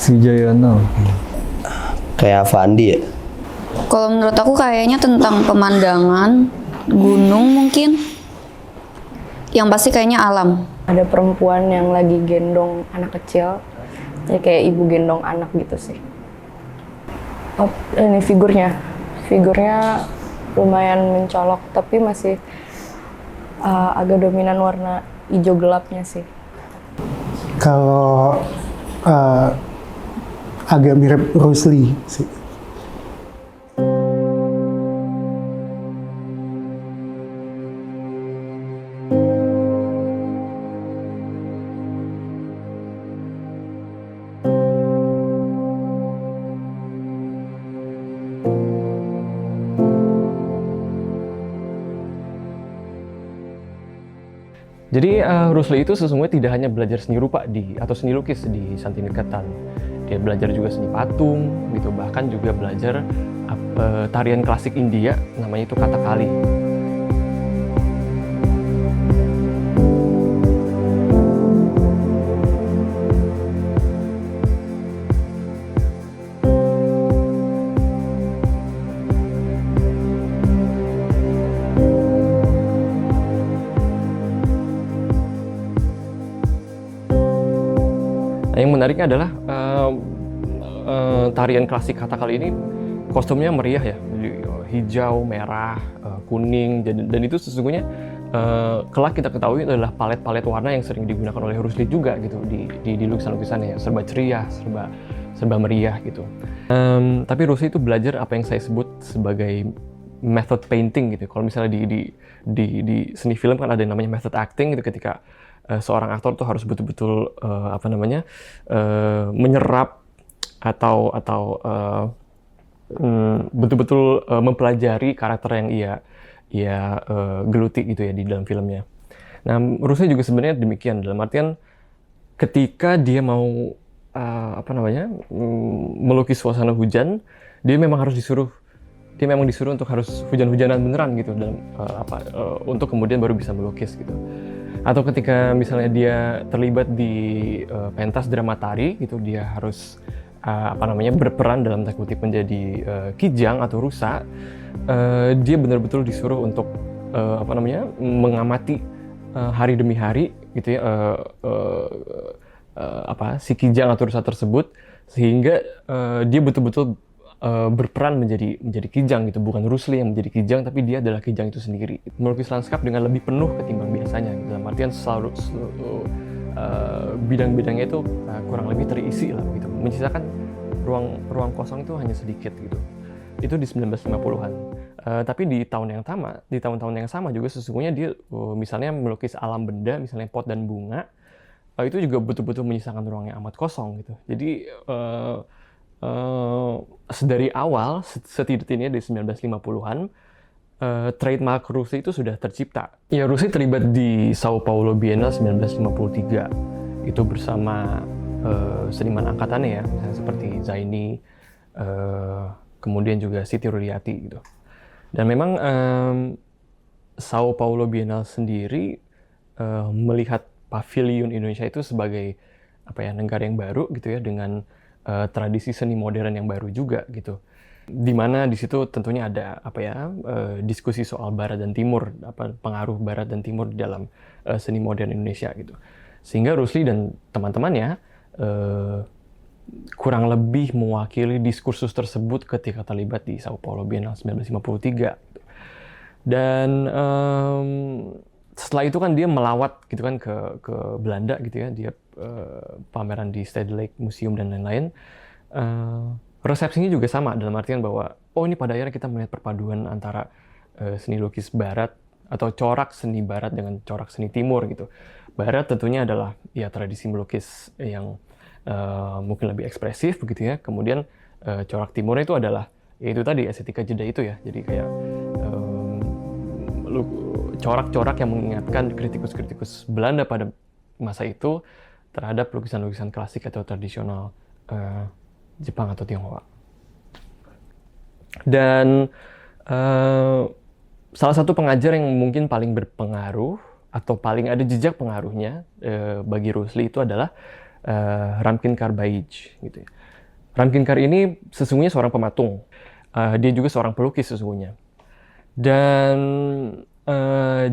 Sujoyono. Kayak Fandi ya? Kalau menurut aku kayaknya tentang pemandangan, gunung mungkin. Yang pasti kayaknya alam. Ada perempuan yang lagi gendong anak kecil, ya kayak ibu gendong anak gitu sih. Oh, ini figurnya lumayan mencolok, tapi masih agak dominan warna hijau gelapnya sih. Kalau agak mirip Bruce Lee sih. Jadi Bruce Lee itu sesungguhnya tidak hanya belajar seni rupa atau seni lukis di Santiniketan. Dia belajar juga seni patung, gitu. Bahkan juga belajar tarian klasik India, namanya itu Kathakali. Nah, yang menariknya adalah tarian klasik Kathakali ini kostumnya meriah ya, hijau, merah, kuning, dan itu sesungguhnya kelak kita ketahui adalah palet-palet warna yang sering digunakan oleh Bruce Lee juga gitu di lukisan-lukisannya, serba ceria, serba meriah gitu. Tapi Bruce Lee itu belajar apa yang saya sebut sebagai method painting gitu. Kalau misalnya di seni film kan ada yang namanya method acting gitu, ketika seorang aktor tuh harus betul-betul menyerap atau betul-betul mempelajari karakter yang ia geluti gitu ya di dalam filmnya. Nah, Bruce Lee juga sebenarnya demikian, dalam artian ketika dia mau melukis suasana hujan, dia memang disuruh untuk harus hujan-hujanan beneran gitu, dan untuk kemudian baru bisa melukis gitu. Atau ketika misalnya dia terlibat di pentas drama tari gitu, dia harus berperan dalam tanda kutip menjadi kijang atau rusa. Dia benar-betul disuruh untuk mengamati hari demi hari gitu ya, si kijang atau rusa tersebut, sehingga dia betul-betul berperan menjadi kijang gitu, bukan Bruce Lee yang menjadi kijang, tapi dia adalah kijang itu sendiri. Melukis lanskap dengan lebih penuh ketimbang biasanya gitu. Dalam artian selalu bidang-bidangnya itu kurang lebih terisi lah gitu, menyisakan ruang kosong itu hanya sedikit gitu. Itu di 1950-an. Tapi di tahun-tahun yang sama juga sesungguhnya dia misalnya melukis alam benda, misalnya pot dan bunga, itu juga betul-betul menyisakan ruang yang amat kosong gitu. Jadi dari awal, setidaknya di 1950-an, trademark Bruce Lee itu sudah tercipta. Ya, Bruce Lee terlibat di Sao Paulo Biennale 1953. Itu bersama seniman angkatannya ya, misalnya seperti Zaini, kemudian juga Siti Rudiati gitu. Dan memang Sao Paulo Biennale sendiri melihat pavilion Indonesia itu sebagai negara yang baru gitu ya, dengan tradisi seni modern yang baru juga gitu. Dimana di situ tentunya ada diskusi soal Barat dan Timur, pengaruh Barat dan Timur di dalam seni modern Indonesia gitu. Sehingga Bruce Lee dan teman-temannya kurang lebih mewakili diskursus tersebut ketika terlibat di Sao Paulo Biennale 1953 gitu. Dan setelah itu kan dia melawat gitu kan ke Belanda gitu ya, dia pameran di Stedelijk Museum dan lain-lain. Resepsinya juga sama, dalam artian bahwa ini pada akhirnya kita melihat perpaduan antara seni lukis Barat atau corak seni Barat dengan corak seni Timur gitu. Barat tentunya adalah ya tradisi melukis yang mungkin lebih ekspresif begitu ya. Kemudian corak Timur itu adalah yaitu tadi estetika jeda itu ya. Jadi kayak corak-corak yang mengingatkan kritikus-kritikus Belanda pada masa itu terhadap lukisan-lukisan klasik atau tradisional Jepang atau Tionghoa. Dan salah satu pengajar yang mungkin paling berpengaruh atau paling ada jejak pengaruhnya bagi Bruce Lee itu adalah Ramkin Karbaic gitu ya. Ramkin Kar ini sesungguhnya seorang pematung. Dia juga seorang pelukis sesungguhnya. Dan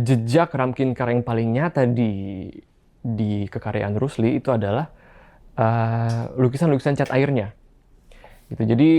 jejak Ramkin Kar yang paling nyata di kekaryaan Rusli itu adalah lukisan-lukisan cat airnya. Gitu. Jadi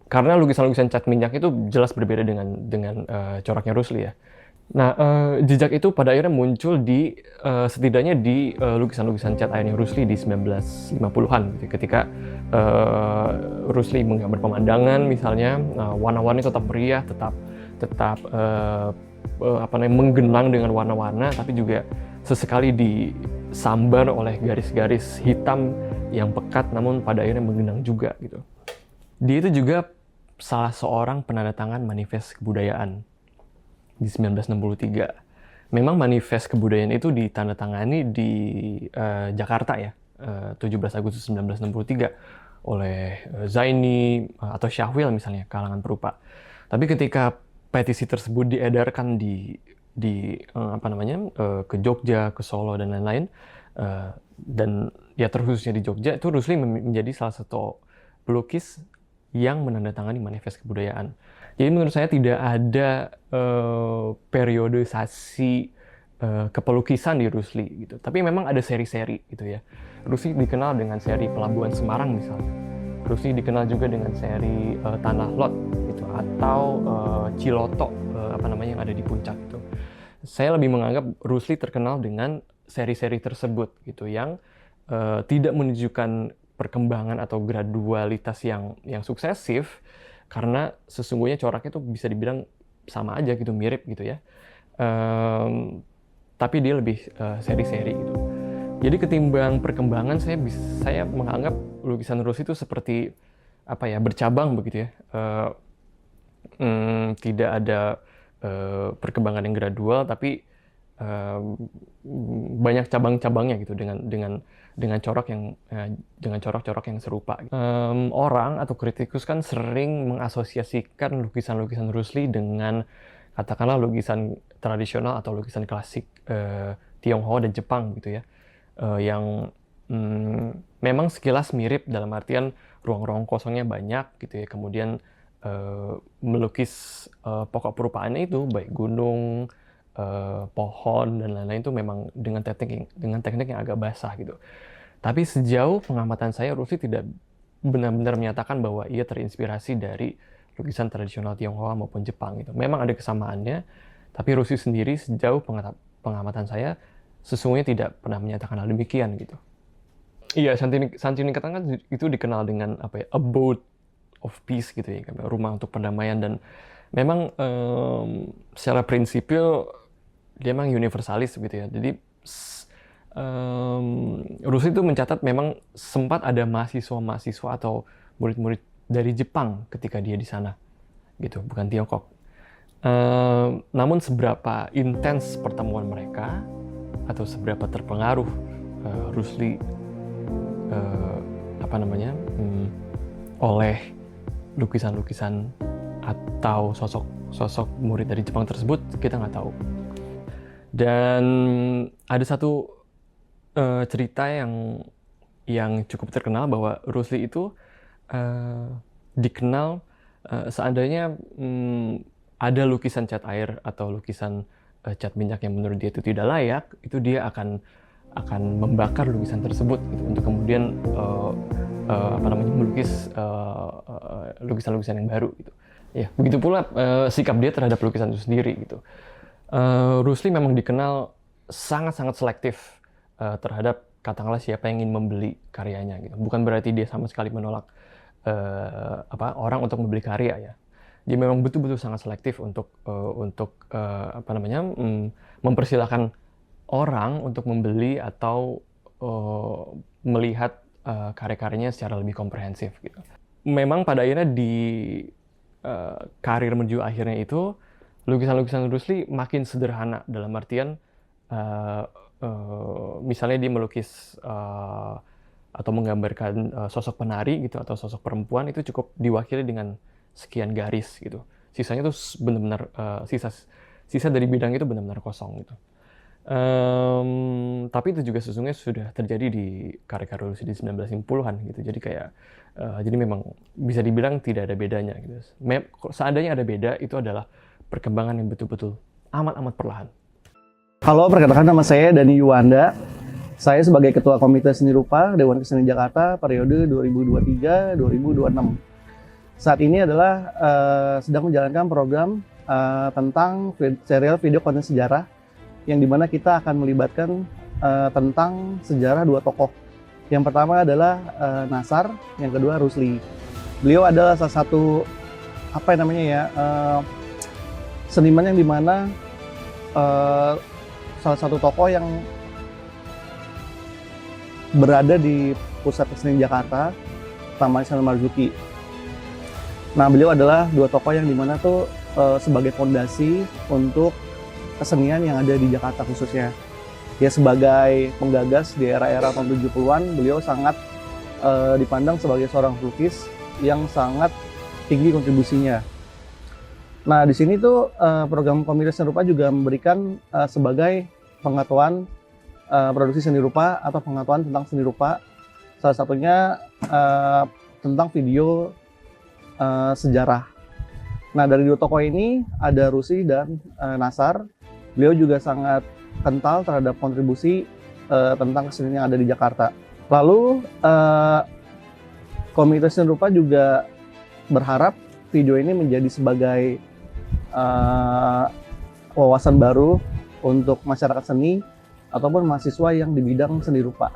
karena lukisan-lukisan cat minyak itu jelas berbeda dengan coraknya Rusli ya. Nah, jejak itu pada akhirnya muncul setidaknya di lukisan-lukisan cat airnya Rusli di 1950-an gitu. Ketika Rusli menggambar pemandangan misalnya, warna-warni tetap meriah, tetap menggenang dengan warna-warna, tapi juga sesekali disambar oleh garis-garis hitam yang pekat namun pada akhirnya menggenang juga gitu. Dia itu juga salah seorang penandatangan manifest kebudayaan di 1963. Memang manifest kebudayaan itu ditandatangani di Jakarta ya, 17 Agustus 1963 oleh Zaini atau Syahwil misalnya, kalangan perupa. Tapi ketika petisi tersebut diedarkan ke Jogja, ke Solo dan lain-lain, dan ya terkhususnya di Jogja, itu Rusli menjadi salah satu pelukis yang menandatangani manifest kebudayaan. Jadi menurut saya tidak ada periodisasi kepelukisan di Rusli gitu. Tapi memang ada seri-seri gitu ya. Rusli dikenal dengan seri Pelabuhan Semarang misalnya. Rusli dikenal juga dengan seri Tanah Lot gitu, atau Ciloto yang ada di puncak itu. Saya lebih menganggap Rusli terkenal dengan seri-seri tersebut gitu yang tidak menunjukkan perkembangan atau gradualitas yang suksesif, karena sesungguhnya coraknya itu bisa dibilang sama aja gitu, mirip gitu ya. Tapi dia lebih seri-seri gitu. Jadi ketimbang perkembangan, saya menganggap lukisan Rusli itu seperti bercabang begitu ya. Tidak ada perkembangan yang gradual, tapi banyak cabang-cabangnya gitu dengan corak-corak yang serupa. Orang atau kritikus kan sering mengasosiasikan lukisan-lukisan Rusli dengan katakanlah lukisan tradisional atau lukisan klasik Tionghoa dan Jepang gitu ya, yang memang sekilas mirip dalam artian ruang-ruang kosongnya banyak gitu ya, kemudian melukis pokok perupaannya itu baik gunung, pohon dan lain-lain itu memang dengan teknik yang agak basah gitu. Tapi sejauh pengamatan saya, Rusli tidak benar-benar menyatakan bahwa ia terinspirasi dari lukisan tradisional Tionghoa maupun Jepang gitu. Memang ada kesamaannya, tapi Rusli sendiri sejauh pengamatan saya sesungguhnya tidak pernah menyatakan hal demikian gitu. Iya, Santiniketan kan itu dikenal dengan abode of peace gitu ya, rumah untuk perdamaian, dan memang secara prinsipil dia memang universalis gitu ya. Jadi Rusli itu mencatat memang sempat ada mahasiswa atau murid-murid dari Jepang ketika dia di sana gitu, bukan Tiongkok. Namun seberapa intens pertemuan mereka atau seberapa terpengaruh Rusli oleh lukisan-lukisan atau sosok murid dari Jepang tersebut, kita nggak tahu. Dan ada satu cerita yang cukup terkenal bahwa Rusli itu dikenal seandainya ada lukisan cat air atau lukisan cat minyak yang menurut dia itu tidak layak, itu dia akan membakar lukisan tersebut gitu, untuk kemudian melukis lukisan-lukisan yang baru gitu. Ya, begitu pula sikap dia terhadap lukisan itu sendiri gitu. Rusli memang dikenal sangat-sangat selektif terhadap katakanlah siapa yang ingin membeli karyanya gitu. Bukan berarti dia sama sekali menolak orang untuk membeli karya ya. Dia memang betul-betul sangat selektif untuk mempersilahkan orang untuk membeli atau melihat karya-karyanya secara lebih komprehensif gitu. Memang pada akhirnya di karir menuju akhirnya itu, lukisan-lukisan Rusli makin sederhana dalam artian misalnya dia melukis atau menggambarkan sosok penari gitu atau sosok perempuan, itu cukup diwakili dengan sekian garis gitu. Sisanya tuh benar-benar sisa dari bidang itu benar-benar kosong gitu. Tapi itu juga sesungguhnya sudah terjadi di karya-karya revolusi di 1950-an gitu. Jadi kayak jadi memang bisa dibilang tidak ada bedanya gitu. Seandainya ada beda, itu adalah perkembangan yang betul-betul amat-amat perlahan. Halo, perkenalkan nama saya Dani Yuwanda. Saya sebagai Ketua Komite Seni Rupa Dewan Kesenian Jakarta periode 2023-2026. Saat ini adalah sedang menjalankan program tentang serial video konten sejarah yang dimana kita akan melibatkan tentang sejarah dua tokoh. Yang pertama adalah Nasar, yang kedua Rusli. Beliau adalah salah satu seniman yang dimana salah satu tokoh yang berada di pusat kesenian Jakarta, Taman Ismail Marzuki. Nah, beliau adalah dua tokoh yang dimana tuh sebagai fondasi untuk kesenian yang ada di Jakarta khususnya. Ya, sebagai penggagas di era-era tahun 70-an, beliau sangat dipandang sebagai seorang pelukis yang sangat tinggi kontribusinya. Nah, di sini tuh program Komite Seni Rupa juga memberikan sebagai pengetahuan produksi seni rupa atau pengetahuan tentang seni rupa, salah satunya tentang video sejarah. Nah, dari dua tokoh ini ada Rusli dan Nasar. Beliau juga sangat kental terhadap kontribusi tentang kesenian yang ada di Jakarta. Lalu Komite Seni Rupa juga berharap video ini menjadi sebagai wawasan baru untuk masyarakat seni ataupun mahasiswa yang di bidang seni rupa.